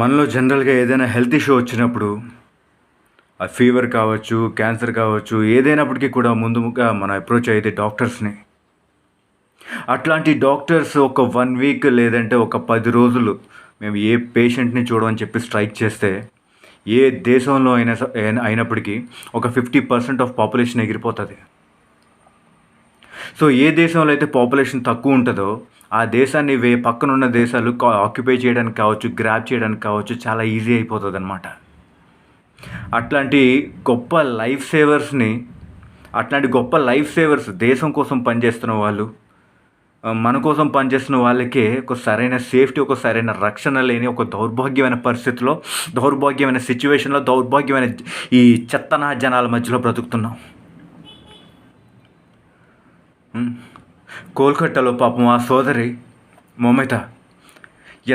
మనలో జనరల్‌గా ఏదైనా హెల్త్ ఇష్యూ వచ్చినప్పుడు, ఫీవర్ కావచ్చు, క్యాన్సర్ కావచ్చు, ఏదైనప్పటికీ కూడా ముందుగా మనం అప్రోచ్ అయ్యేది డాక్టర్స్‌ని. అట్లాంటి డాక్టర్స్ ఒక 1 వీక్ లేదంటే ఒక 10 రోజులు మేము ఏ పేషెంట్‌ని చూడమని చెప్పి స్ట్రైక్ చేస్తే, ఏ దేశంలో అయినప్పటికీ ఒక 50% ఆఫ్ పాపులేషన్ ఎగిరిపోతది. సో, ఏ దేశంలో అయితే పాపులేషన్ తక్కువ ఉంటదో, ఆ దేశాన్ని పక్కనున్న దేశాలు ఆక్యుపై చేయడానికి కావచ్చు, గ్రాబ్ చేయడానికి కావచ్చు చాలా ఈజీ అయిపోతదనమాట. అట్లాంటి గొప్ప లైఫ్ సేవర్స్‌ని అట్లాంటి గొప్ప లైఫ్ సేవర్స్ దేశం కోసం పనిచేస్తున్న వాళ్ళు, మన కోసం పనిచేస్తున్న వాళ్ళకే ఒక సరైన సేఫ్టీ, ఒక సరైన రక్షణ లేని ఒక దౌర్భాగ్యమైన పరిస్థితిలో, దౌర్భాగ్యమైన సిట్యుయేషన్‌లో, దౌర్భాగ్యమైన ఈ చెత్తనా జనాల మధ్యలో బ్రతుకుతున్నాం. కోల్కతాలో పాపం ఆ సోదరి మౌమిత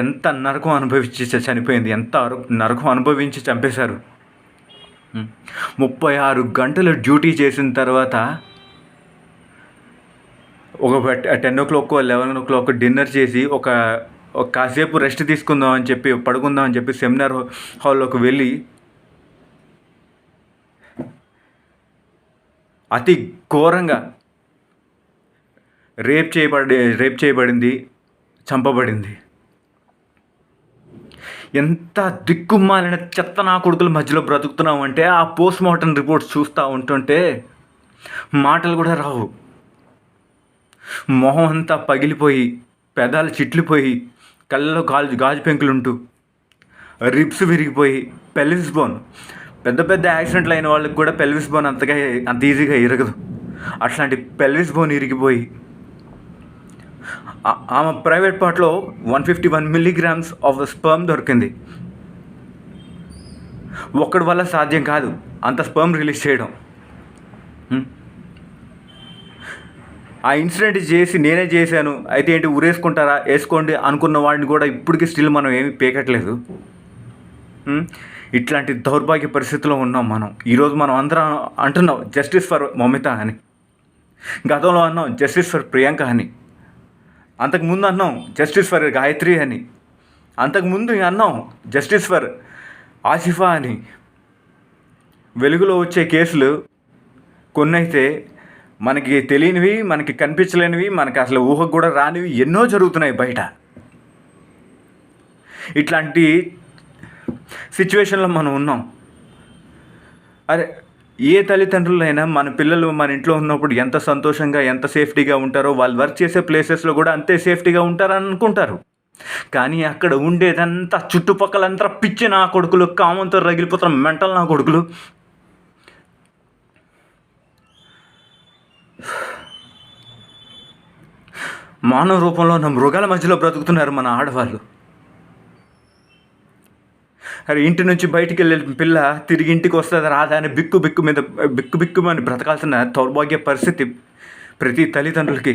ఎంత నరకం అనుభవించి చనిపోయింది. ఎంత నరకం అనుభవించి చంపేశారు. 36 గంటలు డ్యూటీ చేసిన తర్వాత ఒక 10:00, 11:00 డిన్నర్ చేసి ఒక కాసేపు రెస్ట్ తీసుకుందాం అని చెప్పి, పడుకుందాం అని చెప్పి సెమినార్ హాల్లోకి వెళ్ళి అతి ఘోరంగా రేప్ చేయబడింది, చంపబడింది. ఎంత దిక్కుమాలిన చెత్త నా కొడుకుల మధ్యలో బ్రతుకుతున్నాం అంటే, ఆ పోస్ట్ మార్టం రిపోర్ట్స్ చూస్తూ ఉంటుంటే మాటలు కూడా రావు. మొహం అంతా పగిలిపోయి, పెదాలు చిట్లిపోయి, కళ్ళలో గాజు పెంకులుంటూ, రిబ్స్ విరిగిపోయి, పెల్విస్ బోన్ పెద్ద పెద్ద యాక్సిడెంట్లు అయిన వాళ్ళకి కూడా పెల్విస్ బోన్ అంత ఈజీగా ఇరగదు. అట్లాంటి పెల్విస్ బోన్ ఇరిగిపోయి, ఆమె ప్రైవేట్ పార్ట్లో 151 మిల్లీగ్రామ్స్ ఆఫ్ స్పర్మ్ దొరికింది. ఒక్కడి వల్ల సాధ్యం కాదు అంత స్పర్మ్ రిలీజ్ చేయడం. ఆ ఇన్సిడెంట్ చేసి నేనే చేశాను, అయితే ఏంటి ఊరేసుకుంటారా, వేసుకోండి అనుకున్న వాడిని కూడా ఇప్పటికీ స్టిల్ మనం ఏమీ పేకట్లేదు. ఇట్లాంటి దౌర్భాగ్య పరిస్థితిలో ఉన్నాం మనం. ఈరోజు మనం అందరం అంటున్నాం జస్టిస్ ఫర్ మౌమిత అని, గతంలో అన్నాం జస్టిస్ ఫర్ ప్రియాంక అని, అంతకుముందు అన్నాం జస్టిస్ ఫర్ గాయత్రి అని, అంతకుముందు అన్నాం జస్టిస్ ఫర్ ఆసిఫా అని. వెలుగులో వచ్చే కేసులు కొన్నైతే మనకి తెలియనివి, మనకి కనిపించలేనివి, మనకి అసలు ఊహకు కూడా రానివి ఎన్నో జరుగుతున్నాయి బయట. ఇట్లాంటి సిచ్యువేషన్లో మనం ఉన్నాం. అరే, ఏ తల్లిదండ్రులైనా మన పిల్లలు మన ఇంట్లో ఉన్నప్పుడు ఎంత సంతోషంగా, ఎంత సేఫ్టీగా ఉంటారో, వాళ్ళు వర్క్ చేసే ప్లేసెస్లో కూడా అంతే సేఫ్టీగా ఉంటారని అనుకుంటారు. కానీ అక్కడ ఉండేదంతా చుట్టుపక్కలంతా పిచ్చి నా కొడుకులు, కామంతో రగిలిపోతున్న మెంటల్ నా కొడుకులు. మానవ రూపంలో ఉన్న మృగాల మధ్యలో బ్రతుకుతున్నారు మన ఆడవాళ్ళు. అరే, ఇంటి నుంచి బయటికి వెళ్ళే పిల్ల తిరిగి ఇంటికి వస్తుంది రాదా అని బిక్కుమని బ్రతకాల్సిన దౌర్భాగ్య పరిస్థితి ప్రతి తల్లిదండ్రులకి.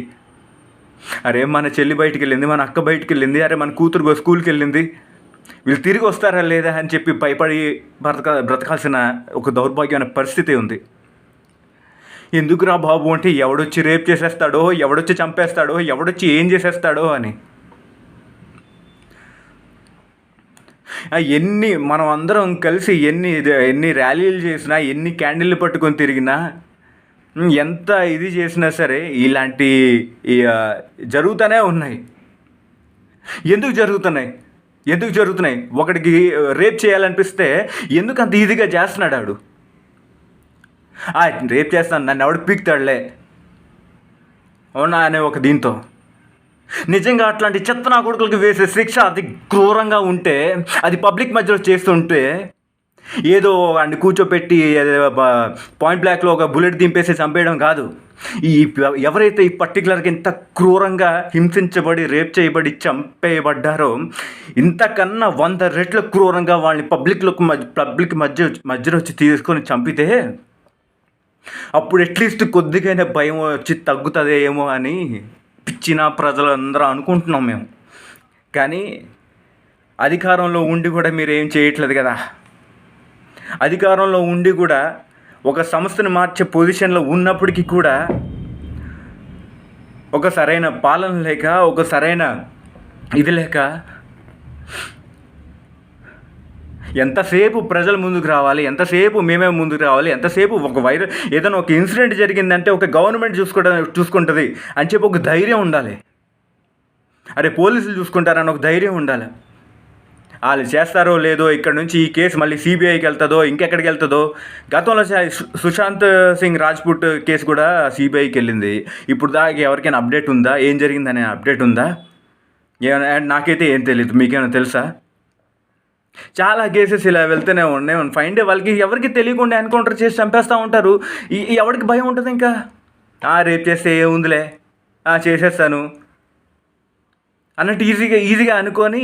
అరే, మన చెల్లి బయటికి వెళ్ళింది, మన అక్క బయటికి వెళ్ళింది, అరే మన కూతురు స్కూల్కి వెళ్ళింది, వీళ్ళు తిరిగి వస్తారా లేదా అని చెప్పి భయపడి బ్రతకాల్సిన ఒక దౌర్భాగ్యమైన పరిస్థితి ఉంది. ఎందుకురా బాబు అంటే, ఎవడొచ్చి రేప్ చేసేస్తాడో, ఎవడొచ్చి చంపేస్తాడో, ఎవడొచ్చి ఏం చేసేస్తాడో అని. మనం అందరం కలిసి ఎన్ని ర్యాలీలు చేసినా, ఎన్ని క్యాండిల్లు పట్టుకొని తిరిగినా, ఎంత ఇది చేసినా సరే ఇలాంటి జరుగుతూనే ఉన్నాయి. ఎందుకు జరుగుతున్నాయి? ఒకడికి రేప్ చేయాలనిపిస్తే ఎందుకు అంత ఈజీగా చేస్తున్నాడు ఆడు? రేప్ చేస్తాను, నన్ను ఎవడు పీకుతాడులే అవునా అనే ఒక దీంతో. నిజంగా అట్లాంటి చెత్త నా కొడుకులకి వేసే శిక్ష అతి క్రూరంగా ఉంటే, అది పబ్లిక్ మధ్యలో చేస్తుంటే, ఏదో వాడిని కూర్చోపెట్టి పాయింట్ బ్లాక్లో ఒక బుల్లెట్ దింపేసి చంపేయడం కాదు. ఎవరైతే ఈ పర్టికులర్గా ఇంత క్రూరంగా హింసించబడి, రేప్ చేయబడి చంపేయబడ్డారో, ఇంతకన్నా 100 రెట్లు క్రూరంగా వాళ్ళని పబ్లిక్ మధ్యలో వచ్చి తీసుకొని చంపితే, అప్పుడు అట్లీస్ట్ కొద్దిగైనా భయం వచ్చి తగ్గుతుందేమో అని పిచ్చిన ప్రజలందరూ అనుకుంటున్నాం మేము. కానీ అధికారంలో ఉండి కూడా మీరు ఏం చేయట్లేదు కదా. అధికారంలో ఉండి కూడా ఒక సంస్థను మార్చే పొజిషన్లో ఉన్నప్పటికీ కూడా ఒక సరైన పాలన లేక, ఒక సరైన ఇది లేక ఎంతసేపు ప్రజలు ముందుకు రావాలి, ఎంతసేపు మేమే ముందుకు రావాలి, ఎంతసేపు ఒక ఏదైనా ఒక ఇన్సిడెంట్ జరిగిందంటే ఒక గవర్నమెంట్ చూసుకుంటుంది అని చెప్పి ఒక ధైర్యం ఉండాలి. అరే పోలీసులు చూసుకుంటారని ఒక ధైర్యం ఉండాలి. వాళ్ళు చేస్తారో లేదో, ఇక్కడ నుంచి ఈ కేసు మళ్ళీ సిబిఐకి వెళ్తుందో ఇంకెక్కడికి వెళ్తుందో. గతంలో సుశాంత్ సింగ్ రాజ్పుట్ కేసు కూడా సిబిఐకి వెళ్ళింది. ఇప్పుడు దాకా ఎవరికైనా అప్డేట్ ఉందా, ఏం జరిగిందనే అప్డేట్ ఉందా? ఏమైనా నాకైతే ఏం తెలియదు. మీకేమైనా తెలుసా? చాలా కేసెస్ ఇలా వెళ్తూనే ఉన్నాయి. ఫైండ్ వాళ్ళకి ఎవరికి తెలియకుండా ఎన్కౌంటర్ చేసి చంపేస్తూ ఉంటారు. ఎవరికి భయం ఉంటుంది ఇంకా? రేపు చేస్తే ఏముందిలే, చేసేస్తాను అన్నట్టు ఈజీగా అనుకొని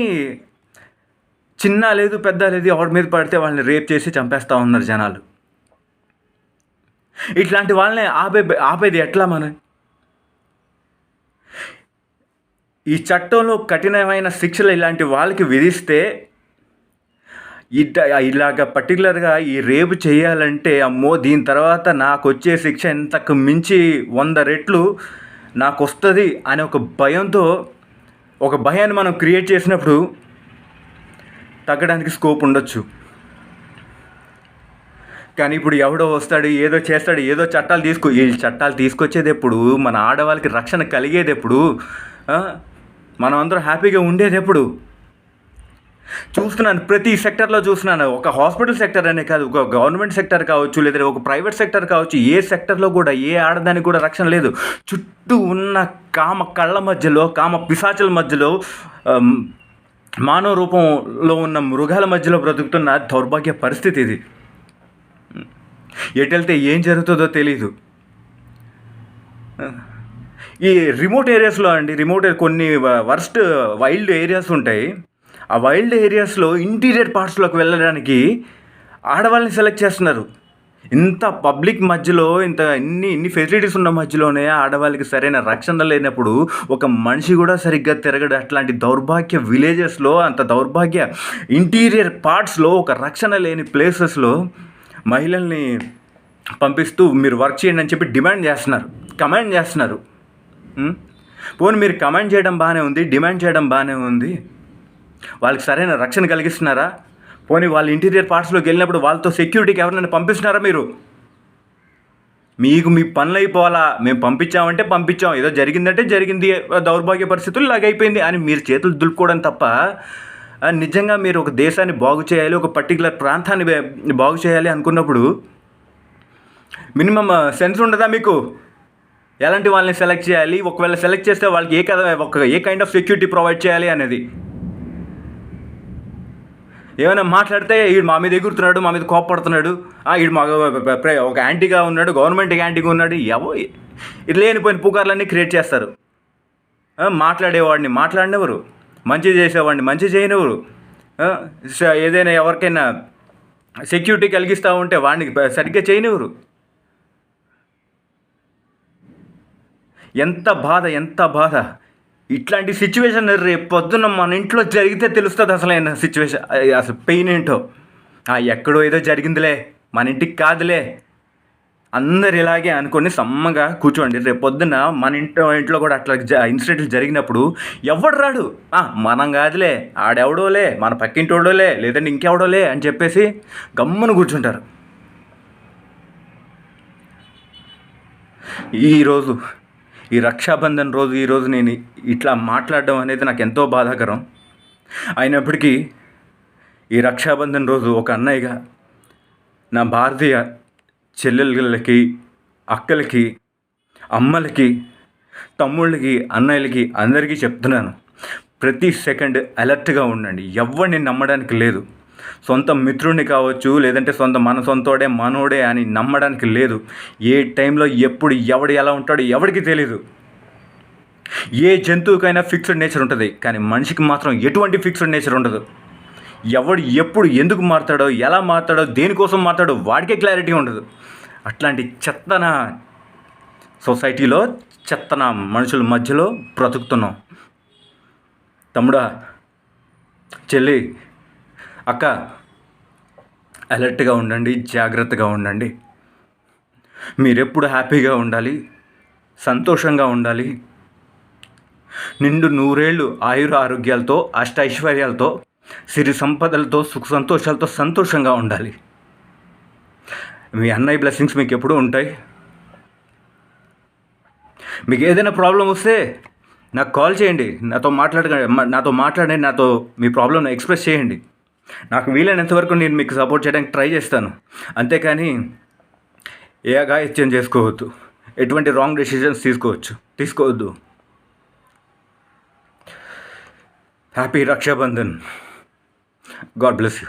చిన్న లేదు పెద్ద లేదు ఎవరి మీద పడితే వాళ్ళని రేప్ చేసి చంపేస్తూ ఉన్నారు జనాలు. ఇట్లాంటి వాళ్ళని ఆపేది ఎట్లా మనం? ఈ చట్టంలో కఠినమైన శిక్షలు ఇలాంటి వాళ్ళకి విధిస్తే ఇలాగ పర్టికులర్గా ఈ రేపు చేయాలంటే అమ్మో దీని తర్వాత నాకు వచ్చే శిక్ష ఎంతకు మించి 100 రెట్లు నాకు వస్తుంది అనే ఒక భయంతో ఒక భయాన్ని మనం క్రియేట్ చేసినప్పుడు తగ్గడానికి స్కోప్ ఉండొచ్చు. కానీ ఇప్పుడు ఎవడో వస్తాడు, ఏదో చేస్తాడు, ఏదో ఈ చట్టాలు తీసుకొచ్చేది ఎప్పుడు? మన ఆడవాళ్ళకి రక్షణ కలిగేది ఎప్పుడు? మనం అందరం హ్యాపీగా ఉండేది ఎప్పుడు? చూస్తున్నాను, ప్రతి సెక్టర్లో చూస్తున్నాను. ఒక హాస్పిటల్ సెక్టర్ అనే కాదు, ఒక గవర్నమెంట్ సెక్టర్ కావచ్చు, లేదా ఒక ప్రైవేట్ సెక్టర్ కావచ్చు, ఏ సెక్టర్లో కూడా ఏ ఆడదానికి కూడా రక్షణ లేదు. చుట్టూ ఉన్న కామ కళ్ళ మధ్యలో, కామ పిశాచుల మధ్యలో, మానవ రూపంలో ఉన్న మృగాల మధ్యలో బ్రతుకుతున్న దౌర్భాగ్య పరిస్థితి ఇది. ఎటెళ్తే ఏం జరుగుతుందో తెలీదు. ఈ రిమోట్ ఏరియాస్లో కొన్ని వర్స్ట్ వైల్డ్ ఏరియాస్ ఉంటాయి. ఆ వైల్డ్ ఏరియాస్లో ఇంటీరియర్ పార్ట్స్లోకి వెళ్ళడానికి ఆడవాళ్ళని సెలెక్ట్ చేస్తున్నారు. ఇంత పబ్లిక్ మధ్యలో, ఇన్ని ఫెసిలిటీస్ ఉన్న మధ్యలోనే ఆడవాళ్ళకి సరైన రక్షణ లేనప్పుడు ఒక మనిషి కూడా సరిగ్గా తిరగడు. అట్లాంటి దౌర్భాగ్య విలేజెస్లో, అంత దౌర్భాగ్య ఇంటీరియర్ పార్ట్స్లో, ఒక రక్షణ లేని ప్లేసెస్లో మహిళల్ని పంపిస్తూ మీరు వర్క్ చేయండి అని చెప్పి కమాండ్ చేస్తున్నారు. పోనీ మీరు కమాండ్ చేయడం బాగానే ఉంది, డిమాండ్ చేయడం బాగానే ఉంది, వాళ్ళకి సరైన రక్షణ కలిగిస్తున్నారా? పోనీ వాళ్ళ ఇంటీరియర్ పార్ట్స్లోకి వెళ్ళినప్పుడు వాళ్ళతో సెక్యూరిటీకి ఎవరినైనా పంపిస్తున్నారా? మీకు మీ పనులు అయిపోవాలా, మేము పంపించామంటే పంపించాం, ఏదో జరిగిందంటే జరిగింది, దౌర్భాగ్య పరిస్థితులు ఇలాగైపోయింది అని మీరు చేతులు దులుపుకోవడం తప్ప, నిజంగా మీరు ఒక దేశాన్ని బాగు చేయాలి, ఒక పర్టికులర్ ప్రాంతాన్ని బాగు చేయాలి అనుకున్నప్పుడు మినిమం సెన్స్ ఉండదా మీకు? ఎలాంటి వాళ్ళని సెలెక్ట్ చేయాలి, ఒకవేళ సెలెక్ట్ చేస్తే వాళ్ళకి ఏ కైండ్ ఆఫ్ సెక్యూరిటీ ప్రొవైడ్ చేయాలి అనేది. ఏమైనా మాట్లాడితే వీడు మా మీద ఎగురుతున్నాడు, మా మీద కోపడుతున్నాడు, వీడు మా ఒక యాంటీగా ఉన్నాడు, గవర్నమెంట్కి యాంటీగా ఉన్నాడు, లేనిపోయిన పుకార్లన్నీ క్రియేట్ చేస్తారు. మాట్లాడేవాడిని మాట్లాడినెవరు, మంచి చేసేవాడిని మంచి చేయనివ్వరు, ఏదైనా ఎవరికైనా సెక్యూరిటీ కలిగిస్తూ ఉంటే వాడిని సరిగ్గా చేయనివ్వరు. ఎంత బాధ! ఇట్లాంటి సిచ్యువేషన్ రేపు పొద్దున్న మన ఇంట్లో జరిగితే తెలుస్తుంది అసలైన సిచ్యువేషన్, అసలు పెయిన్ ఏంటో. ఎక్కడో ఏదో జరిగిందిలే, మన ఇంటికి కాదులే, అందరు ఇలాగే అనుకొని సమ్మగా కూర్చోండి. రేపు పొద్దున్న మన ఇంట్లో కూడా అట్లా ఇన్సిడెంట్లు జరిగినప్పుడు ఎవడు రాడు, మనం కాదులే, ఆడెవడోలే, మన పక్కింటోడోలే, లేదంటే ఇంకెవడోలే అని చెప్పేసి గమ్మున కూర్చుంటారు. ఈ రక్షాబంధన్ రోజు ఈరోజు నేను ఇట్లా మాట్లాడడం అనేది నాకు ఎంతో బాధాకరం. అయినప్పటికీ ఈ రక్షాబంధన్ రోజు ఒక అన్నయ్యగా నా భారతీయ చెల్లెళ్ళకి, అక్కలకి, అమ్మలకి, తమ్ముళ్ళకి, అన్నయ్యలకి అందరికీ చెప్తున్నాను, ప్రతి సెకండ్ అలర్ట్గా ఉండండి. ఎవరిని నమ్మడానికి లేదు. సొంత మిత్రుడిని కావచ్చు, లేదంటే సొంతోడే మనోడే అని నమ్మడానికి లేదు. ఏ టైంలో ఎప్పుడు ఎవడు ఎలా ఉంటాడో ఎవరికి తెలీదు. ఏ జంతువుకైనా ఫిక్స్డ్ నేచర్ ఉంటుంది, కానీ మనిషికి మాత్రం ఎటువంటి ఫిక్స్డ్ నేచర్ ఉండదు. ఎవడు ఎప్పుడు ఎందుకు మారుతాడో, ఎలా మారుతాడో, దేనికోసం మారుతాడో వాడికే క్లారిటీ ఉండదు. అట్లాంటి చెత్తన సొసైటీలో, చెత్తన మనుషుల మధ్యలో బ్రతుకుతున్నాం. తమ్ముడా, చెల్లి, అక్క, అలర్ట్గా ఉండండి, జాగ్రత్తగా ఉండండి. మీరెప్పుడు హ్యాపీగా ఉండాలి, సంతోషంగా ఉండాలి. నిండు 100 ఏళ్ళు ఆయుర ఆరోగ్యాలతో, అష్టైశ్వర్యాలతో సిరి సంపదలతో సుఖ సంతోషాలతో సంతోషంగా ఉండాలి. మీ అన్నయ్య బ్లెస్సింగ్స్ మీకు ఎప్పుడూ ఉంటాయి. మీకు ఏదైనా ప్రాబ్లం వస్తే నాకు కాల్ చేయండి, నాతో మాట్లాడండి, నాతో మీ ప్రాబ్లమ్ని ఎక్స్ప్రెస్ చేయండి. నాకు వీలైనంత వరకు నేను మీకు సపోర్ట్ చేయడానికి ట్రై చేస్తాను. అంతేకాని ఏ అఘాయిత్యం చేసుకోవద్దు, ఎటువంటి రాంగ్ డెసిషన్స్ తీసుకోవద్దు. Happy Rakshabandhan. God bless you.